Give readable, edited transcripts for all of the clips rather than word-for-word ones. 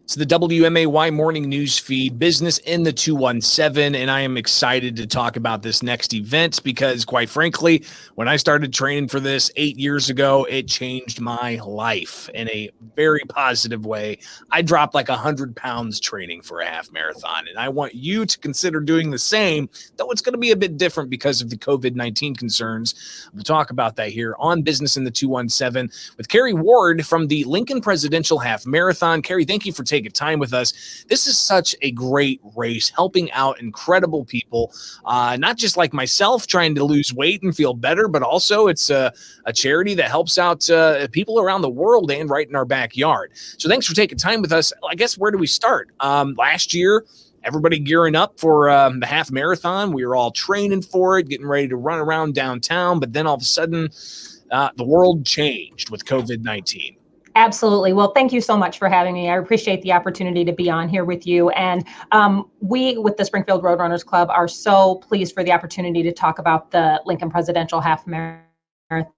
It's the WMAY morning news feed, Business in the 217, and I am excited to talk about this next event because, quite frankly, when I started training for this 8 years ago, it changed my life in a very positive way. I dropped like 100 pounds training for a half marathon, and I want you to consider doing the same, though it's going to be a bit different because of the COVID-19 concerns. We'll talk about that here on Business in the 217 with Carrie Ward from the Lincoln Presidential Half Marathon. Carrie, thank you for taking time with us. This is such a great race, helping out incredible people, not just like myself trying to lose weight and feel better, but also it's a charity that helps out people around the world and right in our backyard. So thanks for taking time with us. I guess, where do we start? Last year, everybody gearing up for the half marathon. We were all training for it, getting ready to run around downtown, but then all of a sudden, the world changed with COVID-19. Absolutely. Well, thank you so much for having me. I appreciate the opportunity to be on here with you. And we, with the Springfield Roadrunners Club, are so pleased for the opportunity to talk about the Lincoln Presidential Half Marathon.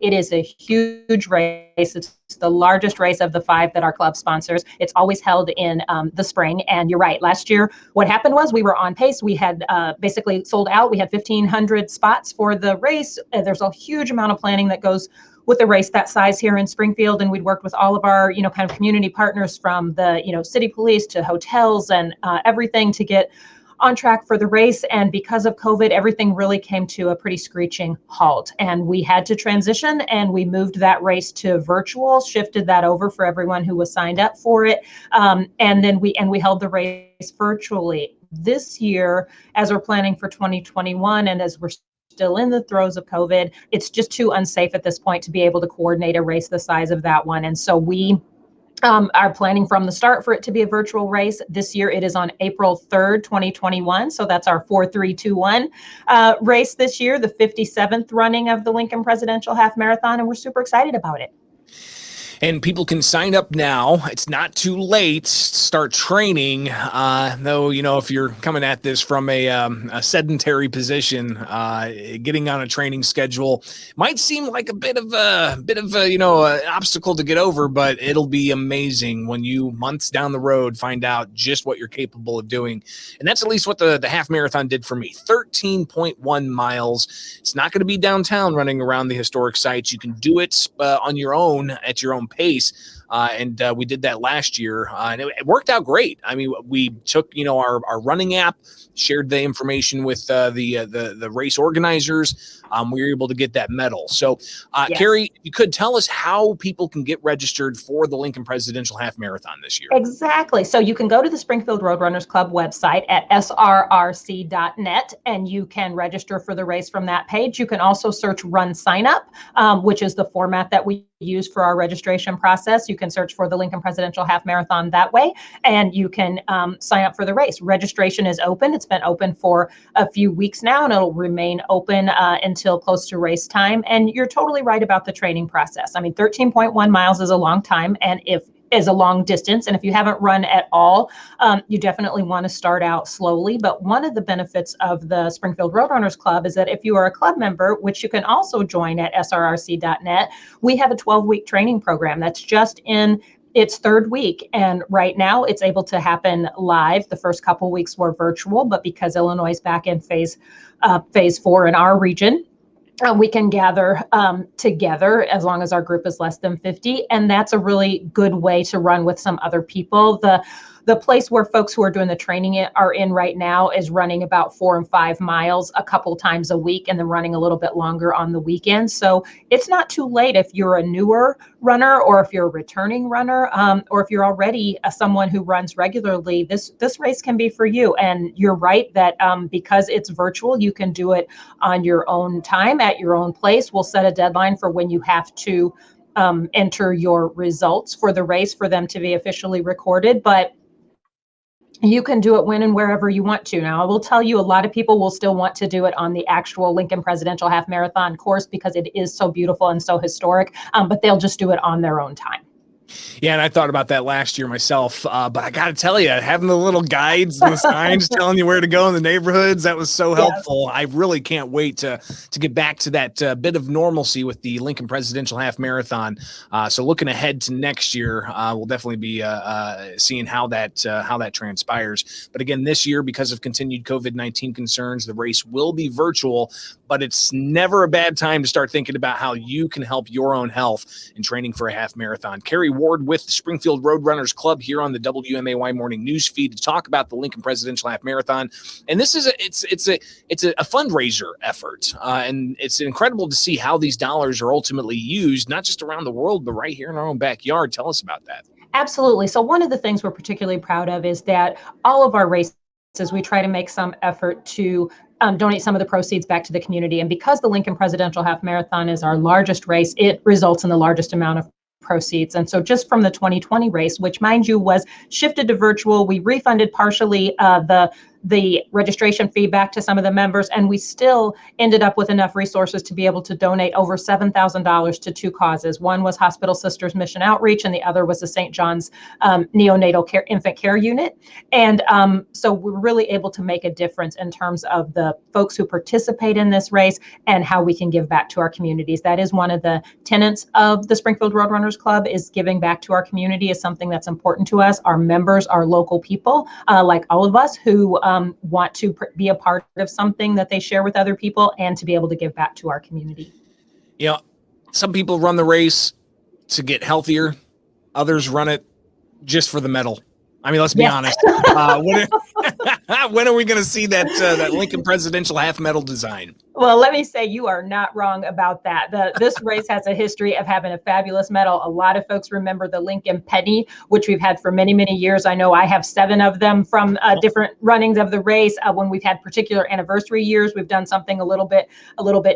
It is a huge race. It's the largest race of the 5 that our club sponsors. It's always held in the spring. And you're right, last year, what happened was we were on pace. We had basically sold out. We had 1,500 spots for the race. There's a huge amount of planning that goes with a race that size here in Springfield. And we'd worked with all of our, kind of community partners from the, city police to hotels and everything to get on track for the race. And because of COVID, everything really came to a pretty screeching halt. And we had to transition, and we moved that race to virtual, shifted that over for everyone who was signed up for it. And then we held the race virtually. This year, as we're planning for 2021, and as we're still in the throes of COVID, it's just too unsafe at this point to be able to coordinate a race the size of that one. And so we are planning from the start for it to be a virtual race. This year it is on April 3rd, 2021. So that's our 4-3-2-1 race this year, the 57th running of the Lincoln Presidential Half Marathon. And we're super excited about it. And people can sign up now. It's not too late to start training, though, if you're coming at this from a sedentary position, getting on a training schedule might seem like a bit of an obstacle to get over, but it'll be amazing when you, months down the road, find out just what you're capable of doing. And that's at least what the half marathon did for me. 13.1 miles. It's not going to be downtown running around the historic sites. You can do it on your own at your own pace. And we did that last year, and it worked out great. I mean, we took, our running app, shared the information with the race organizers. We were able to get that medal. So, yes. Carrie, you could tell us how people can get registered for the Lincoln Presidential Half Marathon this year. Exactly. So you can go to the Springfield Roadrunners Club website at srrc.net, and you can register for the race from that page. You can also search Run Sign Up, which is the format that we use for our registration process. You can search for the Lincoln Presidential Half Marathon that way, and you can sign up for the race. Registration is open. It's been open for a few weeks now, and it'll remain open until close to race time. And you're totally right about the training process. I mean, 13.1 miles is a long time, and is a long distance. And if you haven't run at all, you definitely want to start out slowly. But one of the benefits of the Springfield Roadrunners Club is that if you are a club member, which you can also join at srrc.net, we have a 12-week training program that's just in its 3rd week. And right now it's able to happen live. The first couple weeks were virtual, but because Illinois is back in phase 4 in our region, we can gather together as long as our group is less than 50. And that's a really good way to run with some other people. The place where folks who are doing the training are in right now is running about 4 and 5 miles a couple times a week, and then running a little bit longer on the weekends. So it's not too late if you're a newer runner, or if you're a returning runner, or if you're already someone who runs regularly. This race can be for you. And you're right that because it's virtual, you can do it on your own time at your own place. We'll set a deadline for when you have to enter your results for the race for them to be officially recorded. But you can do it when and wherever you want to. Now, I will tell you, a lot of people will still want to do it on the actual Lincoln Presidential Half Marathon course because it is so beautiful and so historic, but they'll just do it on their own time. Yeah, and I thought about that last year myself. But I got to tell you, having the little guides and the signs telling you where to go in the neighborhoods, that was so helpful. I really can't wait to get back to that bit of normalcy with the Lincoln Presidential Half Marathon. So looking ahead to next year, we'll definitely be seeing how that transpires. But again, this year, because of continued COVID-19 concerns, the race will be virtual. But it's never a bad time to start thinking about how you can help your own health in training for a half marathon. Carrie Ward with the Springfield Roadrunners Club here on the WMAY Morning News Feed to talk about the Lincoln Presidential Half Marathon. And this is it's a fundraiser effort, and it's incredible to see how these dollars are ultimately used, not just around the world, but right here in our own backyard. Tell us about that. Absolutely. So one of the things we're particularly proud of is that all of our races, we try to make some effort to donate some of the proceeds back to the community. And because the Lincoln Presidential Half Marathon is our largest race, it results in the largest amount of proceeds. And so just from the 2020 race, which mind you was shifted to virtual, we refunded partially the registration fee back to some of the members, and we still ended up with enough resources to be able to donate over $7,000 to two causes. One was Hospital Sisters Mission Outreach, and the other was the St. John's Neonatal Care Infant Care Unit. And so we're really able to make a difference in terms of the folks who participate in this race and how we can give back to our communities. That is one of the tenets of the Springfield Roadrunners Club, is giving back to our community is something that's important to us. Our members are local people, like all of us, who want to be a part of something that they share with other people and to be able to give back to our community. You know, some people run the race to get healthier. Others run it just for the medal. I mean, let's be honest. When are we going to see that Lincoln Presidential Half Medal design? Well, let me say you are not wrong about that. This race has a history of having a fabulous medal. A lot of folks remember the Lincoln Penny, which we've had for many, many years. I know I have 7 of them from different runnings of the race. When we've had particular anniversary years, we've done something a little bit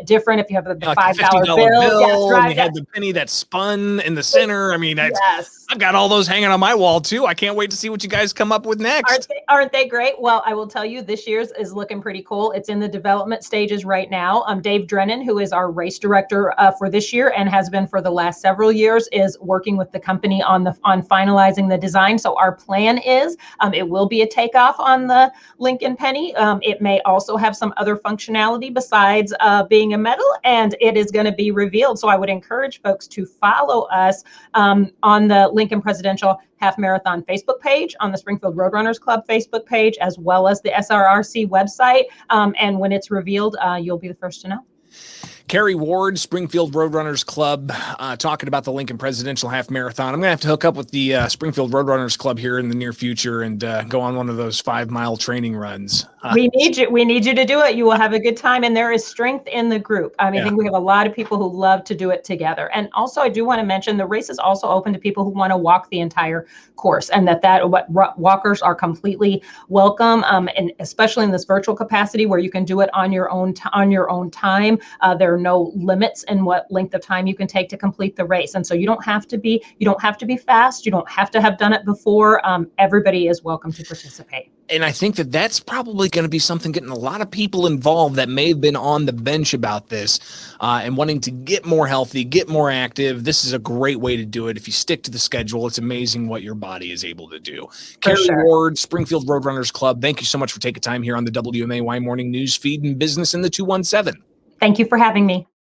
different. If you have the like $5 bill, yes, right, and you had the penny that spun in the center. I mean, yes. I've got all those hanging on my wall too. I can't wait to see what you guys come up with next. Aren't they great? Well, I will tell you, this year's is looking pretty cool. It's in the development stages right now. Dave Drennan, who is our race director for this year and has been for the last several years, is working with the company on finalizing the design. So our plan is it will be a takeoff on the Lincoln Penny. It may also have some other functionality besides being a medal, and it is going to be revealed. So I would encourage folks to follow us on the Lincoln Presidential Half Marathon Facebook page, on the Springfield Roadrunners Club Facebook page, as well as the SRRC website. And when it's revealed, you'll be the first to know. Carrie Ward, Springfield Roadrunners Club, talking about the Lincoln Presidential Half Marathon. I'm going to have to hook up with the Springfield Roadrunners Club here in the near future and go on one of those 5-mile training runs. We need you. We need you to do it. You will have a good time, and there is strength in the group. I mean, I think we have a lot of people who love to do it together. And also, I do want to mention the race is also open to people who want to walk the entire course, and walkers are completely welcome, and especially in this virtual capacity where you can do it on your own time. There are no limits in what length of time you can take to complete the race, and so you don't have to be fast. You don't have to have done it before. Everybody is welcome to participate. And I think that's probably going to be something getting a lot of people involved that may have been on the bench about this and wanting to get more healthy, get more active. This is a great way to do it. If you stick to the schedule, it's amazing what your body is able to do. Carrie Ward, Springfield Roadrunners Club, thank you so much for taking time here on the WMAY Morning News Feed and Business in the 217. Thank you for having me.